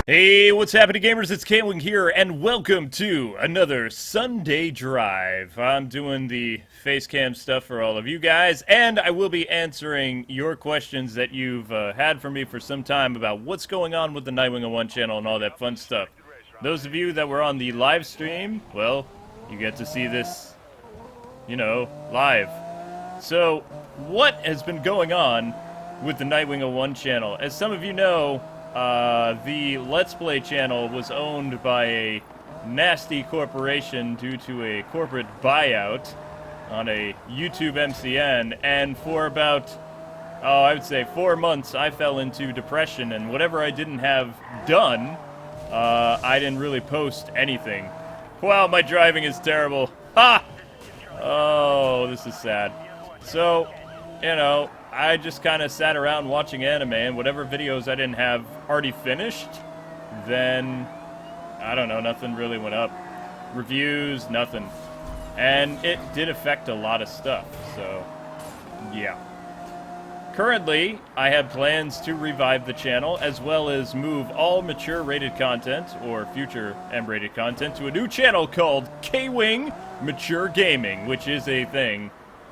Hey, what's happening, gamers? It's Knightwing here, and welcome to another Sunday Drive. I'm doing the face cam stuff for all of you guys, and I will be answering your questions that you've had for me for some time about what's going on with the Knightwing01 channel and all that fun stuff. Those of you that were on the live stream, well, you get to see this, you know, live. So, what has been going on with the Knightwing01 channel? As some of you know, the Let's Play channel was owned by a nasty corporation due to a corporate buyout on a YouTube MCN, and for about, I would say 4 months, I fell into depression, and whatever I didn't have done, I didn't really post anything. Wow, my driving is terrible. Ha! Oh, this is sad. So, you know, I just kind of sat around watching anime, and whatever videos I didn't have already finished, then, I don't know, nothing really went up. Reviews, nothing. And it did affect a lot of stuff, so, yeah. Currently, I have plans to revive the channel, as well as move all mature rated content, or future M-rated content, to a new channel called K-Wing Mature Gaming, which is a thing.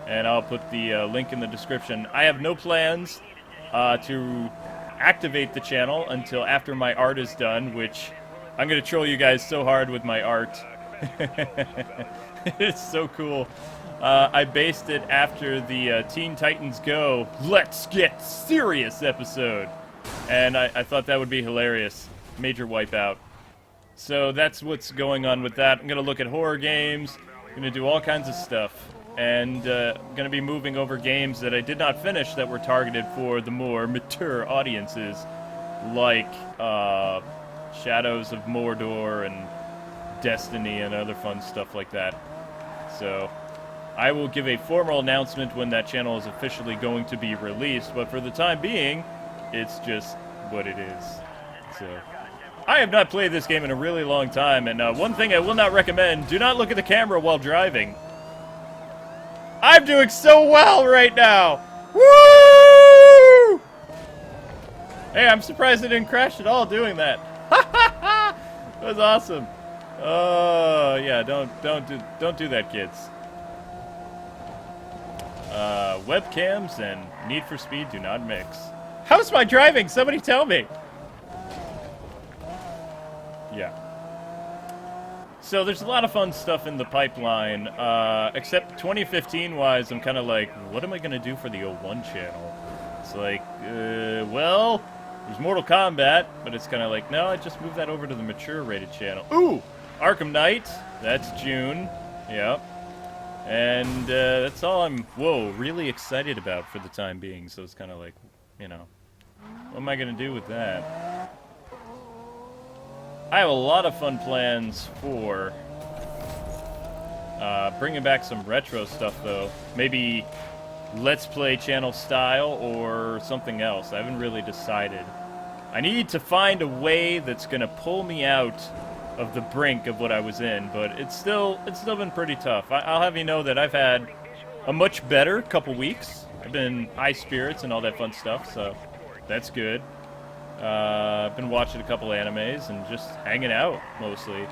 And I'll put the link in the description. I have no plans to activate the channel until after my art is done, which I'm going to troll you guys so hard with my art. It's so cool. I based it after the Teen Titans Go Let's Get Serious episode. And I thought that would be hilarious. Major wipeout. So that's what's going on with that. I'm going to look at horror games. I'm going to do all kinds of stuff. And going to be moving over games that I did not finish that were targeted for the more mature audiences, like Shadows of Mordoor and Destiny and other fun stuff like that. So I will give a formal announcement when that channel is officially going to be released, but for the time being, it's just what it is. So I have not played this game in a really long time, and one thing I will not recommend, do not look at the camera while driving. I'm doing so well right now! Woo! Hey, I'm surprised I didn't crash at all doing that. That was awesome. Oh, yeah, don't do that, kids. Webcams and Need for Speed do not mix. How's my driving? Somebody tell me. Yeah. So there's a lot of fun stuff in the pipeline, except 2015-wise, I'm kind of like, what am I going to do for the 01 channel? It's like, well, there's Mortal Kombat, but it's kind of like, no, I just moved that over to the mature-rated channel. Ooh! Arkham Knight, that's June, yep. And that's all I'm, really excited about for the time being, so it's kind of like, you know, what am I going to do with that? I have a lot of fun plans for bringing back some retro stuff, though. Maybe Let's Play channel style or something else. I haven't really decided. I need to find a way that's going to pull me out of the brink of what I was in, but it's still been pretty tough. I'll have you know that I've had a much better couple weeks. I've been high spirits and all that fun stuff, so that's good. I've been watching a couple animes and just hanging out, mostly.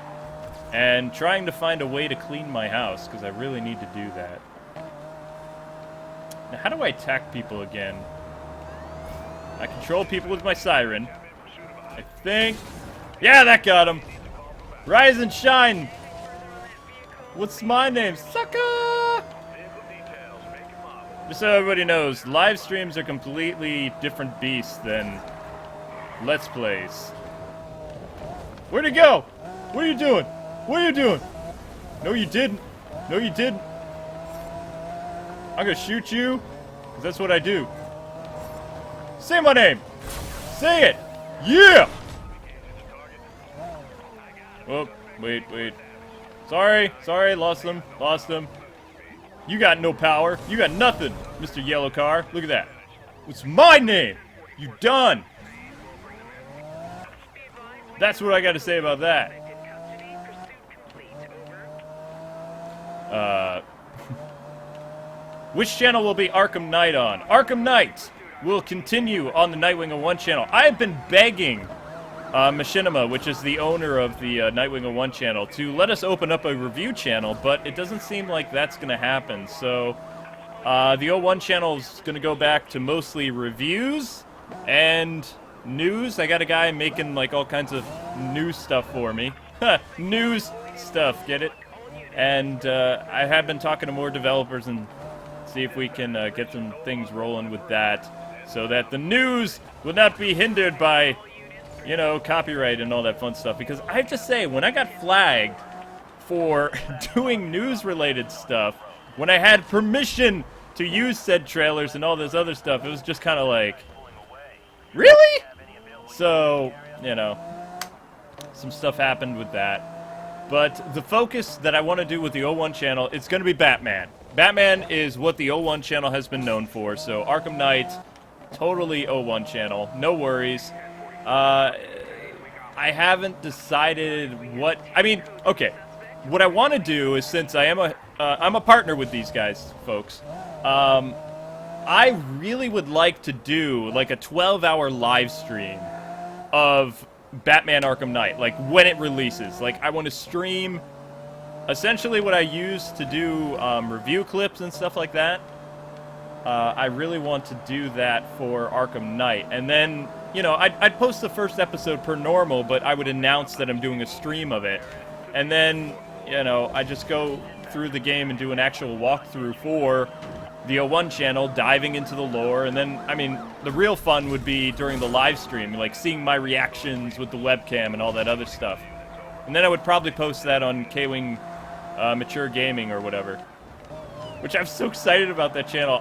And trying to find a way to clean my house, because I really need to do that. Now, how do I attack people again? I control people with my siren. I think... Yeah, that got him! Rise and shine! What's my name? Sucker! Just so everybody knows, live streams are completely different beasts than Let's Plays. Where'd he go? What are you doing? What are you doing? No, you didn't. No, you didn't. I'm gonna shoot you, 'cause that's what I do. Say my name. Say it. Yeah! Oh, wait. Sorry, lost them. You got no power. You got nothing, Mr. Yellow Car. Look at that. It's my name. You done. That's what I got to say about that. Which channel will be Arkham Knight on? Arkham Knight will continue on the Knightwing01 channel. I have been begging Machinima, which is the owner of the Knightwing01 channel, to let us open up a review channel, but it doesn't seem like that's going to happen. So the 01 channel is going to go back to mostly reviews and news. I got a guy making like all kinds of news stuff for me. News stuff, get it? And I have been talking to more developers and see if we can get some things rolling with that, so that the news will not be hindered by, you know, copyright and all that fun stuff. Because I have to say, when I got flagged for doing news-related stuff, when I had permission to use said trailers and all this other stuff, it was just kind of like, really? So, you know, some stuff happened with that. But the focus that I want to do with the 01 channel, it's going to be Batman. Batman is what the 01 channel has been known for, so Arkham Knight, totally 01 channel, no worries. I haven't decided what, I mean, okay, what I want to do is, since I am I'm a partner with these guys, folks, I really would like to do like a 12-hour live stream of Batman Arkham Knight, like when it releases. Like, I want to stream essentially what I use to do review clips and stuff like that. I really want to do that for Arkham Knight. And then, you know, I'd post the first episode per normal, but I would announce that I'm doing a stream of it. And then, you know, I just go through the game and do an actual walkthrough for the 01 channel, diving into the lore. And then, I mean, the real fun would be during the live stream, like seeing my reactions with the webcam and all that other stuff. And then I would probably post that on Kwing Mature Gaming or whatever. Which I'm so excited about that channel.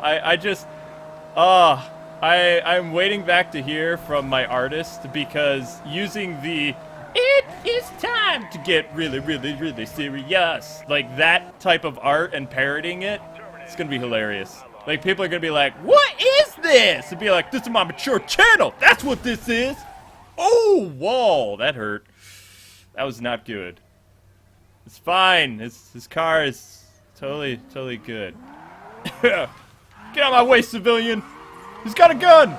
I'm waiting back to hear from my artist, because using the "it is time to get really, really, really serious," like that type of art and parodying it, it's gonna be hilarious. Like, people are gonna be like, "What is this?" And be like, "This is my mature channel. That's what this is." Oh, whoa, that hurt. That was not good. It's fine. His car is totally good. Get out of my way, civilian! He's got a gun!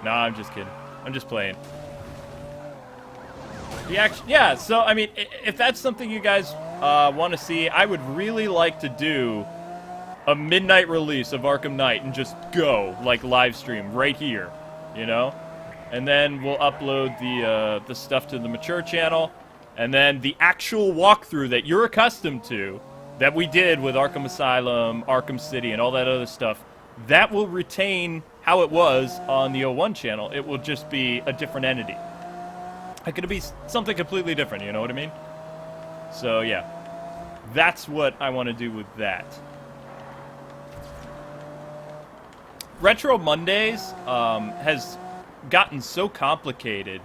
Nah, I'm just kidding. I'm just playing. Yeah, so, I mean, if that's something you guys want to see, I would really like to do a midnight release of Arkham Knight and just go, like, live stream right here, you know? And then we'll upload the stuff to the Mature channel. And then the actual walkthrough that you're accustomed to, that we did with Arkham Asylum, Arkham City, and all that other stuff, that will retain how it was on the 01 channel. It will just be a different entity. It could be something completely different, you know what I mean? So, yeah. That's what I want to do with that. Retro Mondays has gotten so complicated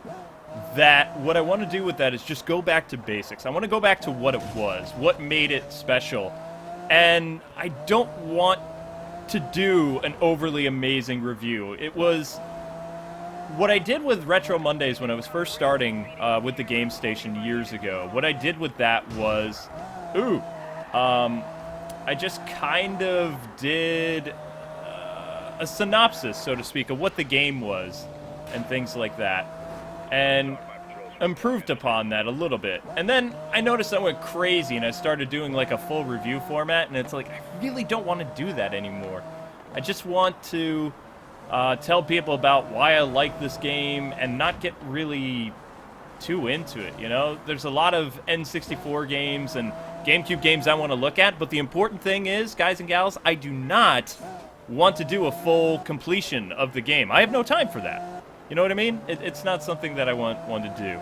that what I want to do with that is just go back to basics. I want to go back to what it was, what made it special. And I don't want to do an overly amazing review. It was what I did with Retro Mondays when I was first starting with the Game Station years ago. What I did with that was, I just kind of did a synopsis, so to speak, of what the game was and things like that, and improved upon that a little bit. And then I noticed I went crazy and I started doing like a full review format, and it's like, I really don't want to do that anymore. I just want to tell people about why I like this game and not get really too into it, you know? There's a lot of N64 games and GameCube games I want to look at, but the important thing is, guys and gals, I do not want to do a full completion of the game. I have no time for that. You know what I mean? It's not something that I want to do.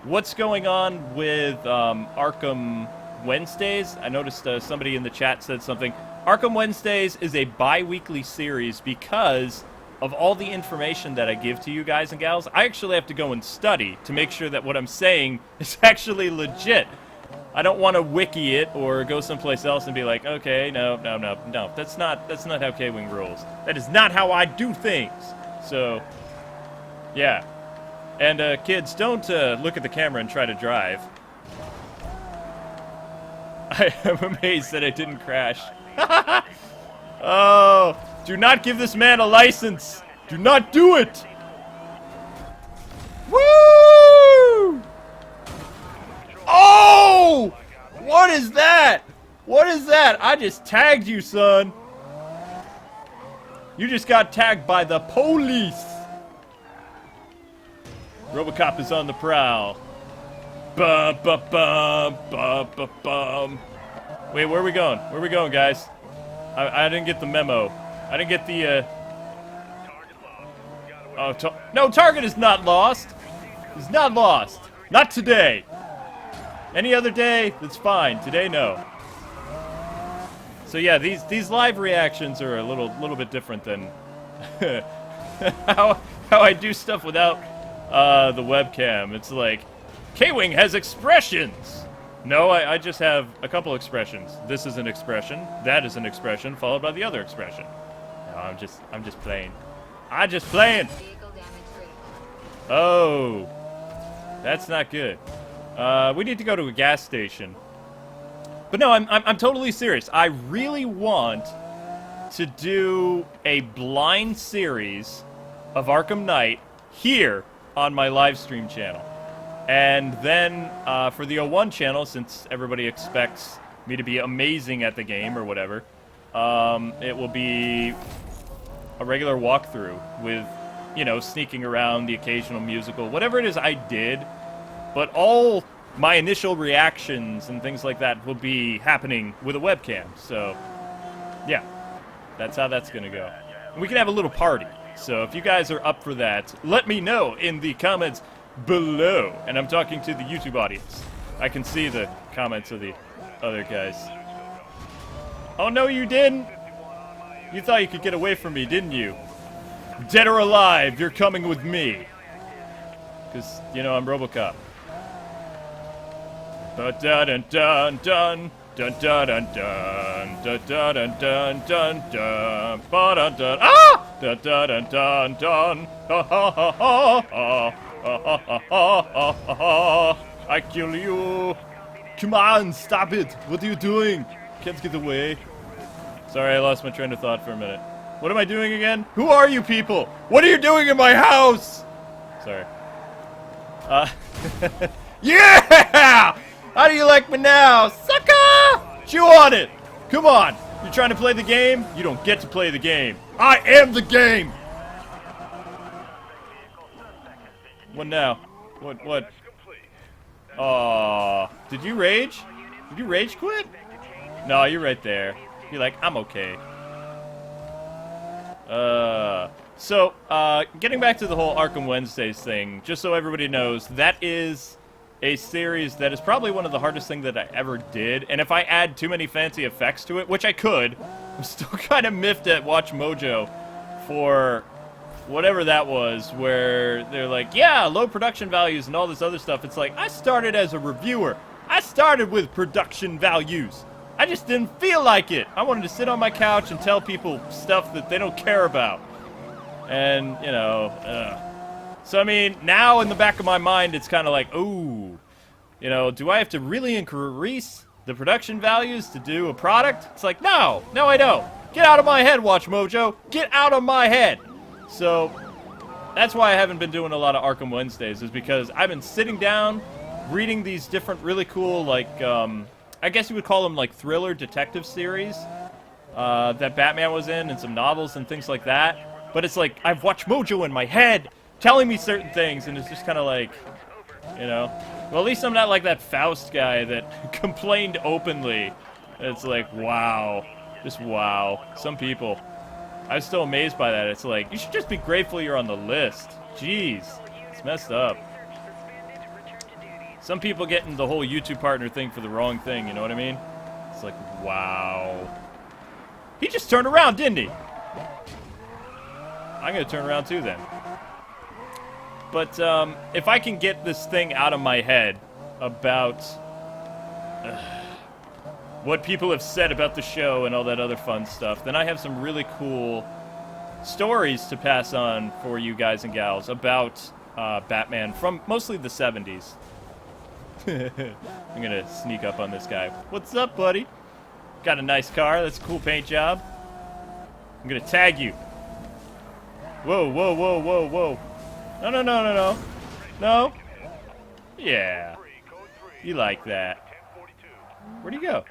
What's going on with Arkham Wednesdays? I noticed somebody in the chat said something. Arkham Wednesdays is a bi-weekly series because of all the information that I give to you guys and gals. I actually have to go and study to make sure that what I'm saying is actually legit. I don't want to wiki it or go someplace else and be like, okay, no. That's not how K-Wing rolls. That is not how I do things. So, yeah. And kids, don't look at the camera and try to drive. I am amazed that I didn't crash Oh, do not give this man a license. Do not do it. Woo! Oh! What is that? What is that? I just tagged you, son. You just got tagged by the police. RoboCop is on the prowl. Bum, bum, bum, bum, bum, bum. Wait, where are we going? Where are we going, guys? I didn't get the memo. I didn't get the, no, Target is not lost. He's not lost. Not today. Any other day, that's fine. Today, no. So yeah, these live reactions are a little bit different than how I do stuff without the webcam. It's like, K-Wing has expressions. No, I just have a couple expressions. This is an expression. That is an expression, followed by the other expression. No, I'm just playing. I'm just playing. Oh, that's not good. We need to go to a gas station. But no, I'm totally serious. I really want to do a blind series of Arkham Knight here on my live stream channel. And then for the 01 channel, since everybody expects me to be amazing at the game or whatever, it will be a regular walkthrough with, you know, sneaking around, the occasional musical, whatever it is I did. But all my initial reactions and things like that will be happening with a webcam. So, yeah, that's how that's going to go. And we can have a little party. So if you guys are up for that, let me know in the comments below. And I'm talking to the YouTube audience. I can see the comments of the other guys. Oh, no, you didn't. You thought you could get away from me, didn't you? Dead or alive, you're coming with me. Because, you know, I'm RoboCop. Dun dun dun dun dun dun dun dun dun dun dun dun dun dun dun. Ah! Dun dun dun dun dun. Ha ha ha ha ha ha ha ha ha. I kill you. Come on, stop it. What are you doing? Can't get away. Sorry, I lost my train of thought for a minute. What am I doing again? Who are you people? What are you doing in my house? Sorry. Yeah! How do you like me now? Sucker! Chew on it! Come on! You're trying to play the game? You don't get to play the game. I am the game! What now? What? Aw. Did you rage? Did you rage quit? No, you're right there. You're like, I'm okay. So, getting back to the whole Arkham Wednesdays thing, just so everybody knows, that is a series that is probably one of the hardest things that I ever did, and if I add too many fancy effects to it, which I could, I'm still kind of miffed at WatchMojo for whatever that was, where they're like, yeah, low production values and all this other stuff. It's like, I started as a reviewer. I started with production values. I just didn't feel like it. I wanted to sit on my couch and tell people stuff that they don't care about. And, you know, So, I mean, now in the back of my mind, it's kind of like, ooh, you know, do I have to really increase the production values to do a product? It's like, no, I don't. Get out of my head, WatchMojo. Get out of my head. So, that's why I haven't been doing a lot of Arkham Wednesdays, is because I've been sitting down, reading these different really cool, like, I guess you would call them, like, thriller detective series that Batman was in, and some novels and things like that. But it's like, I've WatchMojo in my head, telling me certain things, and it's just kind of like, you know, well, at least I'm not like that Faust guy that complained openly. It's like, wow, just wow. Some people, I'm still amazed by that. It's like, you should just be grateful you're on the list. Jeez, it's messed up. Some people getting the whole YouTube partner thing for the wrong thing, you know what I mean? It's like, wow. He just turned around, didn't he? I'm gonna turn around too then. But if I can get this thing out of my head about what people have said about the show and all that other fun stuff, then I have some really cool stories to pass on for you guys and gals about Batman from mostly the 70s. I'm gonna sneak up on this guy. What's up, buddy? Got a nice car. That's a cool paint job. I'm gonna tag you. Whoa, whoa, whoa, whoa, whoa. No, no, no, no, no. No? Yeah. You like that. Where'd he go?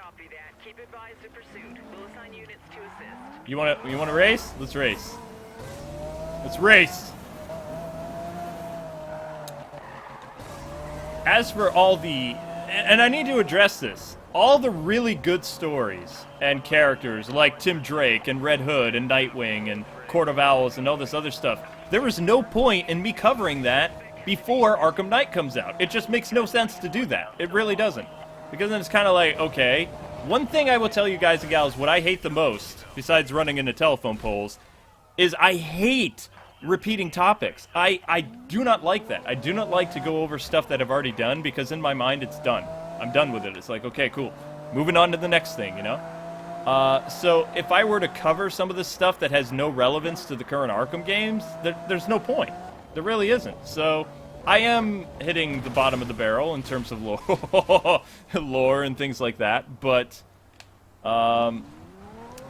You wanna race? Let's race. Let's race. As for all the, and I need to address this, all the really good stories and characters like Tim Drake and Red Hood and Nightwing and Court of Owls and all this other stuff, there was no point in me covering that before Arkham Knight comes out. It just makes no sense to do that. It really doesn't. Because then it's kind of like, okay, one thing I will tell you guys and gals, what I hate the most, besides running into telephone poles, is I hate repeating topics. I do not like that. I do not like to go over stuff that I've already done, because in my mind it's done. I'm done with it. It's like, okay, cool. Moving on to the next thing, you know? So if I were to cover some of this stuff that has no relevance to the current Arkham games, there's no point. There really isn't. So I am hitting the bottom of the barrel in terms of lore and things like that, but I'm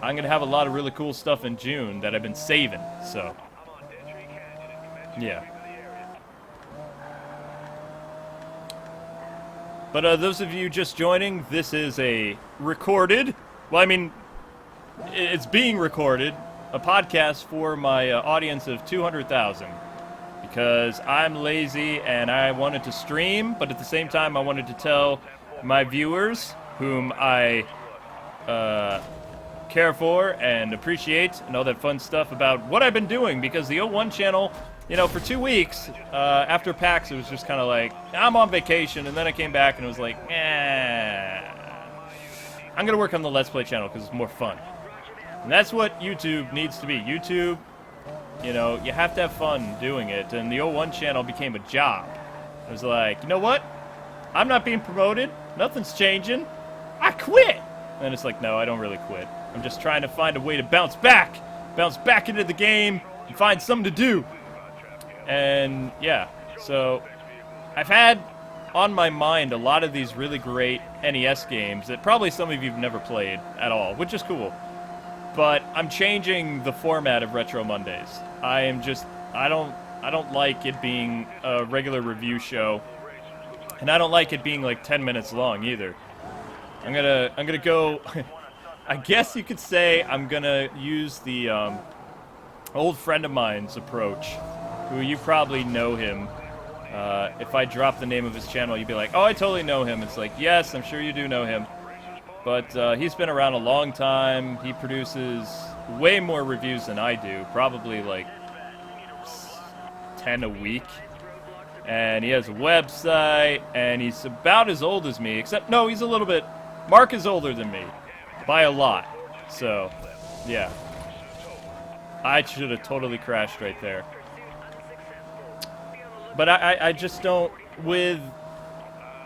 going to have a lot of really cool stuff in June that I've been saving, so yeah. But those of you just joining, this is a recorded, well, I mean, it's being recorded, a podcast for my audience of 200,000. Because I'm lazy and I wanted to stream, but at the same time I wanted to tell my viewers, whom I care for and appreciate and all that fun stuff, about what I've been doing. Because the 01 channel, you know, for 2 weeks after PAX, it was just kind of like, I'm on vacation, and then I came back and it was like, I'm going to work on the Let's Play channel because it's more fun. And that's what YouTube needs to be. YouTube, you know, you have to have fun doing it, and the 01 channel became a job. I was like, you know what? I'm not being promoted. Nothing's changing. I quit. And it's like, no, I don't really quit. I'm just trying to find a way to bounce back into the game, and find something to do. And yeah, so I've had on my mind a lot of these really great NES games that probably some of you have never played at all, which is cool. But I'm changing the format of Retro Mondays. I don't like it being a regular review show, and I don't like it being like 10 minutes long either. I'm gonna go. I guess you could say I'm gonna use the old friend of mine's approach, who you probably know him. If I drop the name of his channel, you'd be like, oh, I totally know him. It's like, yes, I'm sure you do know him. But he's been around a long time. He produces way more reviews than I do, probably like 10 a week. And he has a website, and he's about as old as me, except, no, he's a little bit, Mark is older than me, by a lot. So, yeah. I should have totally crashed right there. But I just don't, with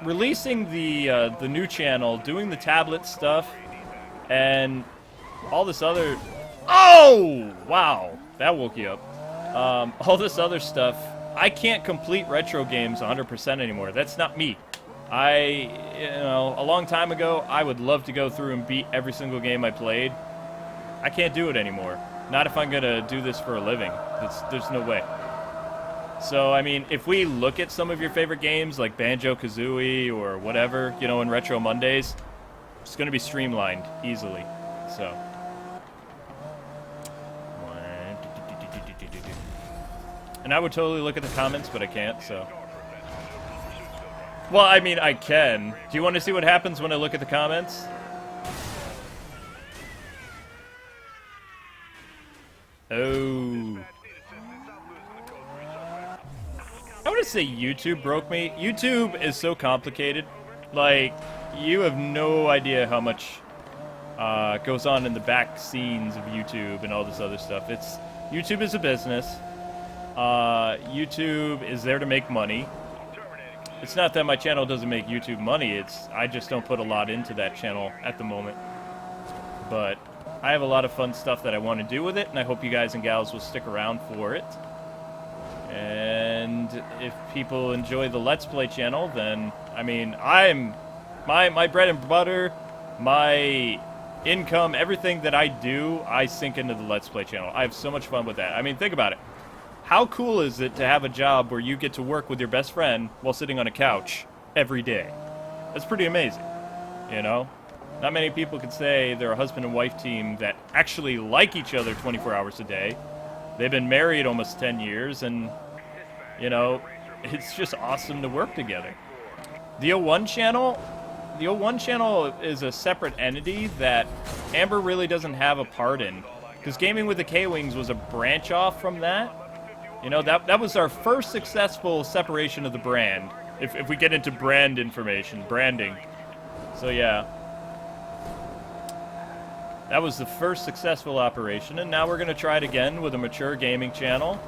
releasing the new channel, doing the tablet stuff, and all this other... Oh! Wow. That woke you up. All this other stuff, I can't complete retro games 100% anymore. That's not me. A long time ago, I would love to go through and beat every single game I played. I can't do it anymore. Not if I'm gonna do this for a living. There's no way. So, I mean, if we look at some of your favorite games, like Banjo-Kazooie or whatever, you know, in Retro Mondays, it's going to be streamlined easily, so. And I would totally look at the comments, but I can't, so. Well, I mean, I can. Do you want to see what happens when I look at the comments? Oh. I want to say YouTube broke me. YouTube is so complicated. Like, you have no idea how much goes on in the back scenes of YouTube and all this other stuff. YouTube is a business. YouTube is there to make money. It's not that my channel doesn't make YouTube money. I just don't put a lot into that channel at the moment. But I have a lot of fun stuff that I want to do with it, and I hope you guys and gals will stick around for it. And if people enjoy the Let's Play channel, then, I mean, my bread and butter, my income, everything that I do, I sink into the Let's Play channel. I have so much fun with that. I mean, think about it. How cool is it to have a job where you get to work with your best friend while sitting on a couch every day? That's pretty amazing, you know? Not many people can say they're a husband and wife team that actually like each other 24 hours a day. They've been married almost 10 years, and, you know, it's just awesome to work together. The 01 channel... The 01 channel is a separate entity that Amber really doesn't have a part in. Because Gaming with the K-Wings was a branch off from that. You know, that was our first successful separation of the brand. If we get into brand information, branding. So yeah. That was the first successful operation, and now we're going to try it again with a mature gaming channel.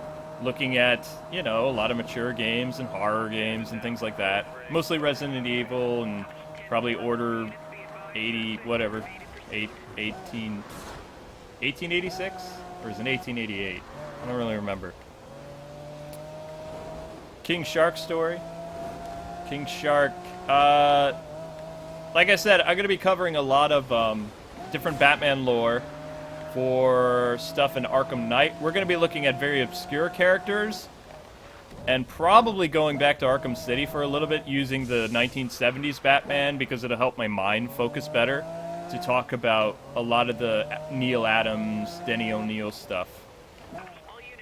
Looking at, you know, a lot of mature games and horror games and things like that. Mostly Resident Evil and... probably Order 80, whatever, 1886? Or is it 1888? I don't really remember. King Shark story. King Shark. Like I said, I'm going to be covering a lot of different Batman lore for stuff in Arkham Knight. We're going to be looking at very obscure characters. And probably going back to Arkham City for a little bit, using the 1970s Batman, because it'll help my mind focus better to talk about a lot of the Neil Adams, Denny O'Neil stuff.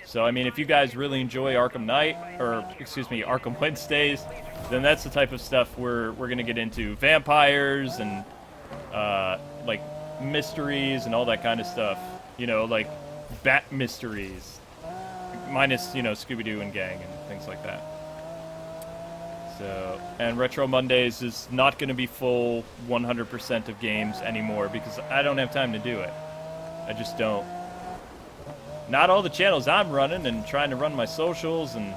So, I mean, if you guys really enjoy Arkham Knight, or, excuse me, Arkham Wednesdays, then that's the type of stuff we're going to get into. Vampires and, like, mysteries and all that kind of stuff. You know, like, Bat mysteries. Minus, you know, Scooby-Doo and Gang and things like that. So, and Retro Mondays is not going to be full 100% of games anymore because I don't have time to do it. I just don't. Not all the channels I'm running and trying to run my socials, and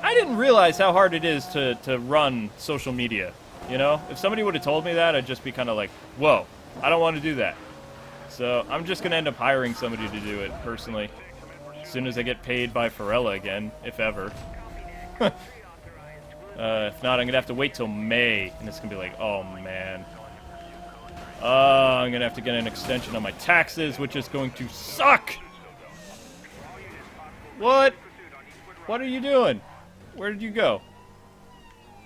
I didn't realize how hard it is to run social media. You know? If somebody would have told me that, I'd just be kind of like, whoa, I don't want to do that. So, I'm just going to end up hiring somebody to do it, personally. As soon as I get paid by Pharrella again, if ever. If not, I'm going to have to wait till May, and it's going to be like, oh, man. I'm going to have to get an extension on my taxes, which is going to suck! What? What are you doing? Where did you go?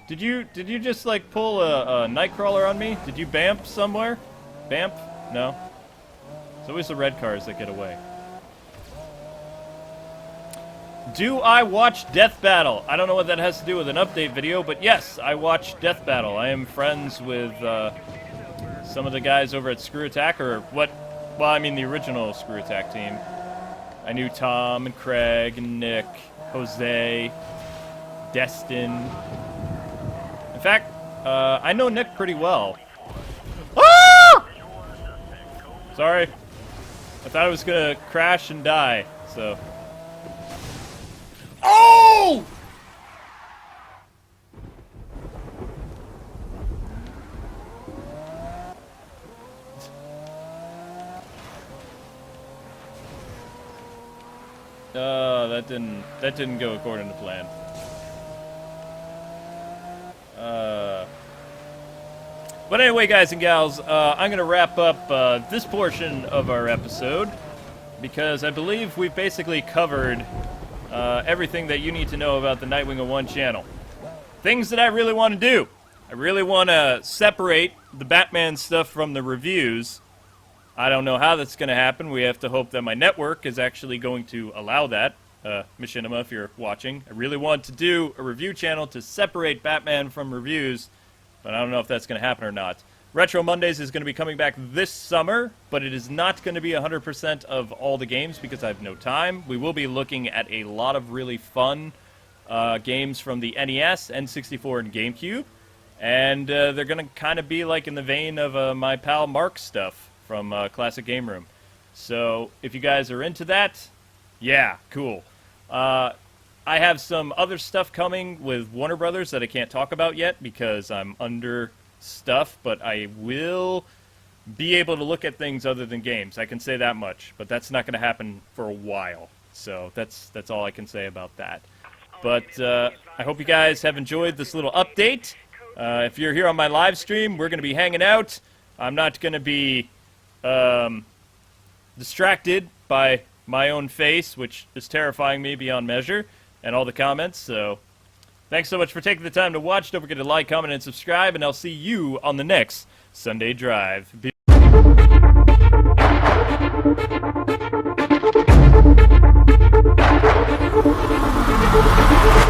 Did you just, like, pull a Nightcrawler on me? Did you bamp somewhere? Bamp? No? It's always the red cars that get away. Do I watch Death Battle? I don't know what that has to do with an update video, but yes, I watch Death Battle. I am friends with some of the guys over at Screw Attack, or what? Well, I mean the original Screw Attack team. I knew Tom and Craig and Nick, Jose, Destin. In fact, I know Nick pretty well. Ah! Sorry. I thought I was gonna crash and die, so... Oh! That didn't go according to plan. But anyway, guys and gals, I'm gonna wrap up this portion of our episode because I believe we've basically covered everything that you need to know about the Knightwing01 channel. Things that I really want to do. I really want to separate the Batman stuff from the reviews. I don't know how that's going to happen. We have to hope that my network is actually going to allow that. Machinima, if you're watching. I really want to do a review channel to separate Batman from reviews, but I don't know if that's going to happen or not. Retro Mondays is going to be coming back this summer, but it is not going to be 100% of all the games because I have no time. We will be looking at a lot of really fun games from the NES, N64, and GameCube. And they're going to kind of be like in the vein of my pal Mark's stuff from Classic Game Room. So if you guys are into that, yeah, cool. I have some other stuff coming with Warner Brothers that I can't talk about yet because I'm under stuff, but I will be able to look at things other than games. I can say that much, but that's not going to happen for a while. So that's all I can say about that. But I hope you guys have enjoyed this little update. If you're here on my live stream, we're going to be hanging out. I'm not going to be distracted by my own face, which is terrifying me beyond measure, and all the comments, so thanks so much for taking the time to watch. Don't forget to like, comment, and subscribe, and I'll see you on the next Sunday Drive.